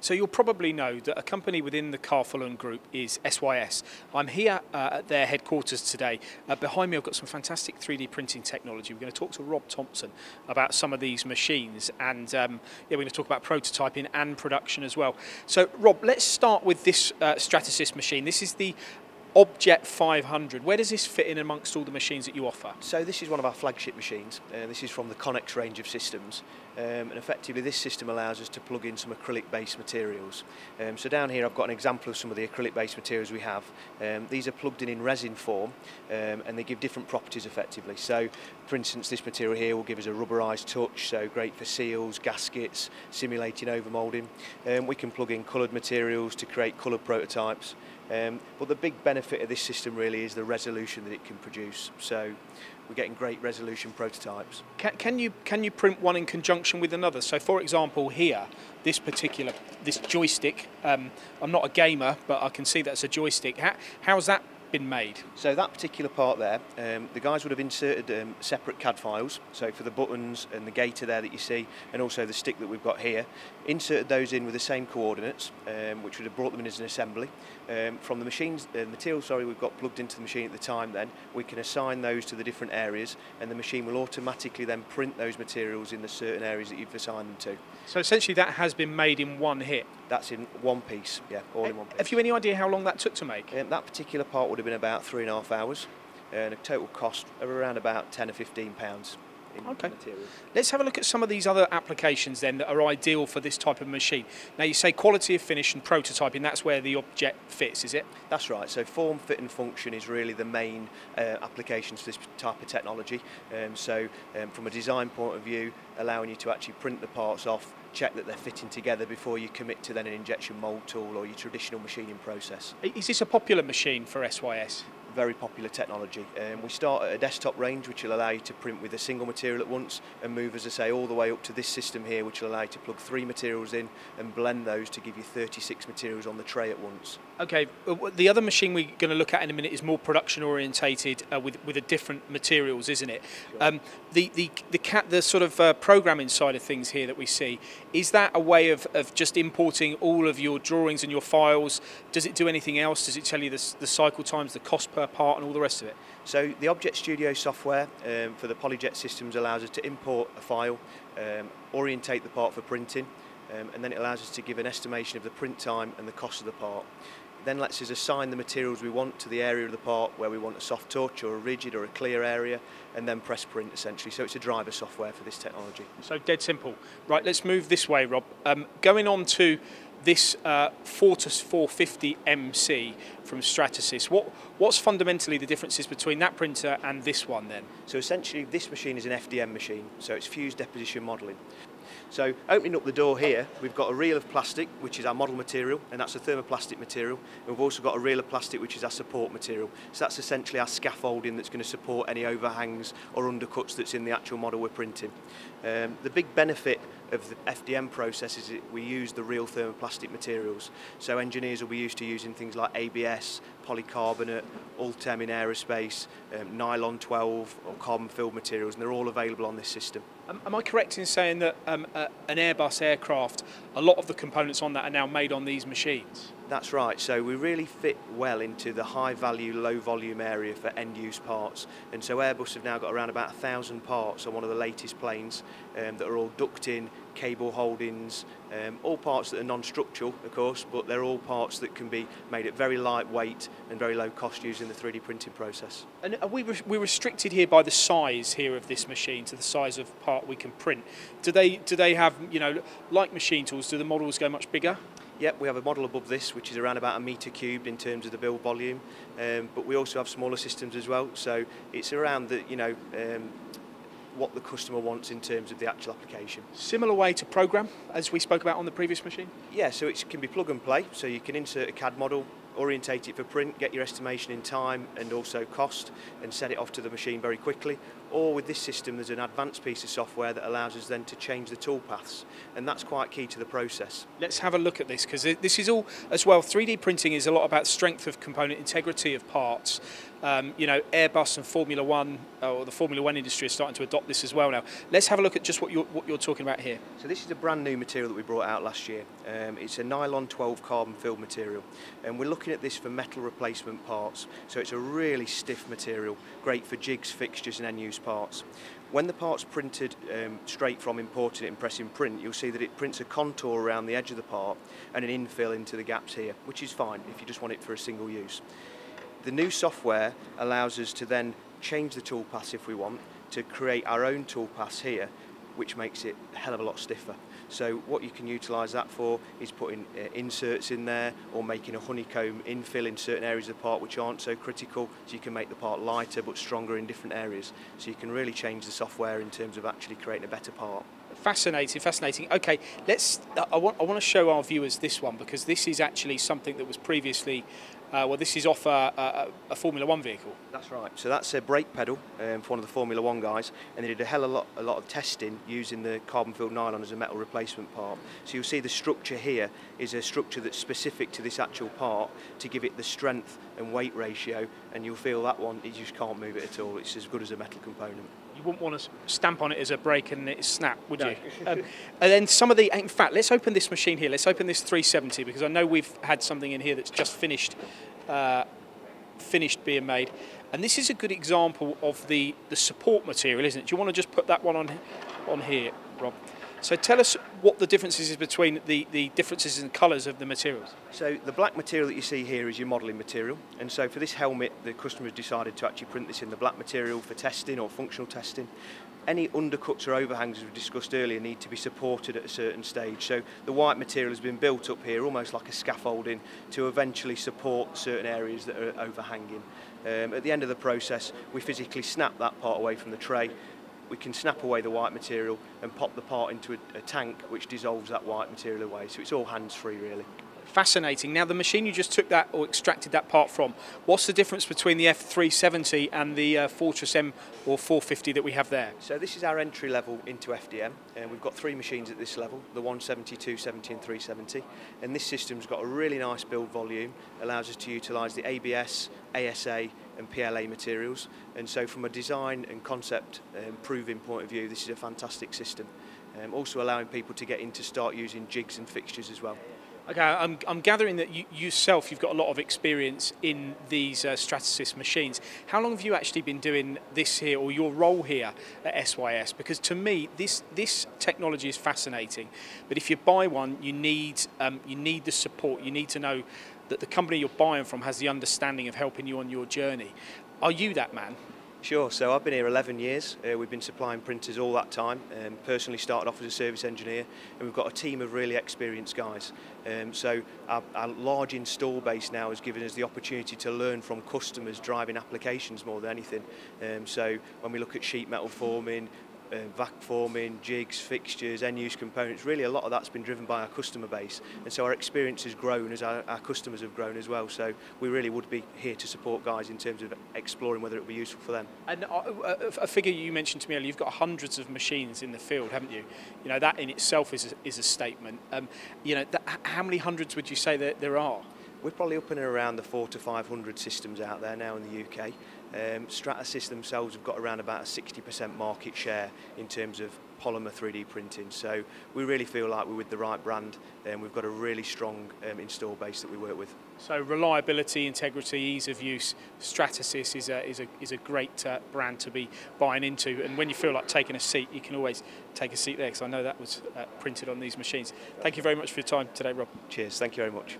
So you'll probably know that a company within the Carfullen Group is SYS. I'm here at their headquarters today. Behind me I've got some fantastic 3D printing technology. We're going to talk to Rob Thompson about some of these machines, and yeah, we're going to talk about prototyping and production as well. So Rob, let's start with this Stratasys machine. This is the Object 500. Where does this fit in amongst all the machines that you offer? So this is one of our flagship machines. This is from the Connex range of systems, and effectively this system allows us to plug in some acrylic based materials. So down here I've got an example of some of the acrylic based materials we have. These are plugged in resin form, and they give different properties effectively. So for instance, this material here will give us a rubberized touch, so great for seals, gaskets, simulating overmoulding. We can plug in coloured materials to create coloured prototypes. But the big benefit of this system really is the resolution that it can produce. So we're getting great resolution prototypes. Can you print one in conjunction with another? So for example here, this joystick, I'm not a gamer, but I can see that's a joystick. How's that been made? So that particular part there, the guys would have inserted separate CAD files, so for the buttons and the gaiter there that you see, and also the stick that we've got here, inserted those in with the same coordinates, which would have brought them in as an assembly. From the material we've got plugged into the machine at the time, then we can assign those to the different areas, and the machine will automatically then print those materials in the certain areas that you've assigned them to. So essentially that has been made in one hit? That's in one piece, yeah, all in one piece. Have you any idea how long that took to make? That particular part would have been about 3.5 hours, and a total cost of around about £10 or £15 in material. Let's have a look at some of these other applications then that are ideal for this type of machine. Now you say quality of finish and prototyping, that's where the object fits, is it? That's right, so form, fit and function is really the main applications for this type of technology. From a design point of view, allowing you to actually print the parts off, check that they're fitting together before you commit to then an injection mould tool or your traditional machining process. Is this a popular machine for SYS? Very popular technology. We start at a desktop range which will allow you to print with a single material at once, and move, as I say, all the way up to this system here which will allow you to plug 3 materials in and blend those to give you 36 materials on the tray at once. Okay, the other machine we're going to look at in a minute is more production orientated with a different materials, isn't it? Sure. The sort of programming side of things here that we see, is that a way of just importing all of your drawings and your files? Does it do anything else? Does it tell you the cycle times, the cost per part and all the rest of it? So the Object Studio software for the PolyJet systems allows us to import a file, orientate the part for printing, and then it allows us to give an estimation of the print time and the cost of the part. It then lets us assign the materials we want to the area of the part where we want a soft touch or a rigid or a clear area, and then press print essentially. So it's a driver software for this technology. So dead simple. Right, let's move this way, Rob. Going on to this Fortus 450 MC from Stratasys, what's fundamentally the differences between that printer and this one then? So essentially this machine is an FDM machine, so it's fused deposition modelling. So opening up the door here, we've got a reel of plastic, which is our model material, and that's a thermoplastic material. And we've also got a reel of plastic, which is our support material. So that's essentially our scaffolding that's going to support any overhangs or undercuts that's in the actual model we're printing. The big benefit of the FDM process is that we use the real thermoplastic materials. So engineers will be used to using things like ABS, polycarbonate, Ultem in aerospace, nylon 12 or carbon filled materials, and they're all available on this system. Am I correct in saying that an Airbus aircraft, a lot of the components on that are now made on these machines? That's right, so we really fit well into the high value, low volume area for end use parts, and so Airbus have now got around about 1,000 parts on one of the latest planes that are all duct in, cable holdings, all parts that are non-structural of course, but they're all parts that can be made at very lightweight and very low cost using the 3D printing process. And are we're restricted here by the size here of this machine to the size of part we can print? Do they have, you know, like machine tools, do the models go much bigger? Yep, we have a model above this which is around about 1 metre cubed in terms of the build volume, but we also have smaller systems as well, so it's around the, you know, what the customer wants in terms of the actual application. Similar way to program as we spoke about on the previous machine? Yeah, so it can be plug and play, so you can insert a CAD model, orientate it for print, get your estimation in time and also cost, and set it off to the machine very quickly. Or with this system there's an advanced piece of software that allows us then to change the tool paths, and that's quite key to the process. Let's have a look at this, because this is all as well, 3D printing is a lot about strength of component, integrity of parts. You know, Airbus and Formula One, or the Formula One industry is starting to adopt this as well now. Let's have a look at just what you're talking about here. So this is a brand new material that we brought out last year. It's a nylon 12 carbon filled material, and we're looking at this for metal replacement parts. So it's a really stiff material, great for jigs, fixtures and end-use parts. When the part's printed straight from importing it and pressing print, you'll see that it prints a contour around the edge of the part and an infill into the gaps here, which is fine if you just want it for a single use. The new software allows us to then change the tool paths if we want, to create our own tool paths here, which makes it a hell of a lot stiffer. So what you can utilise that for is putting inserts in there, or making a honeycomb infill in certain areas of the part which aren't so critical, so you can make the part lighter but stronger in different areas. So you can really change the software in terms of actually creating a better part. Fascinating, fascinating. Okay, I want to show our viewers this one, because this is actually something that was previously, well, this is off a Formula One vehicle. That's right. So that's a brake pedal for one of the Formula One guys, and they did a lot of testing using the carbon-filled nylon as a metal replacement part. So you'll see the structure here is a structure that's specific to this actual part to give it the strength and weight ratio, and you'll feel that one, you just can't move it at all. It's as good as a metal component. You wouldn't want to stamp on it as a brake and it snap, would you? And then some of the, in fact, let's open this machine here. Let's open this 370, because I know we've had something in here that's just finished being made. And this is a good example of the support material, isn't it? Do you want to just put that one on here, Rob? So tell us what the differences is between the differences in colours of the materials. So the black material that you see here is your modelling material, and so for this helmet the customers decided to actually print this in the black material for testing or functional testing. Any undercuts or overhangs, as we discussed earlier, need to be supported at a certain stage. So the white material has been built up here almost like a scaffolding to eventually support certain areas that are overhanging. At the end of the process we physically snap that part away from the tray. We can snap away the white material and pop the part into a tank which dissolves that white material away, so it's all hands-free really. Fascinating. Now the machine you just took that or extracted that part from, what's the difference between the F370 and the Fortress M or 450 that we have there? So this is our entry level into FDM, and we've got 3 machines at this level, the 170, 270 and 370, and this system's got a really nice build volume, allows us to utilise the ABS, ASA and PLA materials, and so from a design and concept proving point of view, this is a fantastic system. Also allowing people to get in to start using jigs and fixtures as well. Okay, I'm gathering that you've got a lot of experience in these Stratasys machines. How long have you actually been doing this here, or your role here at SYS? Because to me, this technology is fascinating. But if you buy one, you need the support. You need to know that the company you're buying from has the understanding of helping you on your journey. Are you that man? Sure, so I've been here 11 years, we've been supplying printers all that time, personally started off as a service engineer, and we've got a team of really experienced guys. So our large install base now has given us the opportunity to learn from customers driving applications more than anything. So when we look at sheet metal forming, vac forming, jigs, fixtures, end-use components, really a lot of that's been driven by our customer base, and so our experience has grown as our customers have grown as well, so we really would be here to support guys in terms of exploring whether it would be useful for them. And a figure you mentioned to me earlier, you've got hundreds of machines in the field, haven't you? You know, that in itself is a statement. You know, how many hundreds would you say that there are? We're probably up and around the 400 to 500 systems out there now in the UK. Stratasys themselves have got around about a 60% market share in terms of polymer 3D printing, so we really feel like we're with the right brand, and we've got a really strong install base that we work with. So reliability, integrity, ease of use, Stratasys is a great brand to be buying into, and when you feel like taking a seat, you can always take a seat there, because I know that was printed on these machines. Thank you very much for your time today, Rob. Cheers, thank you very much.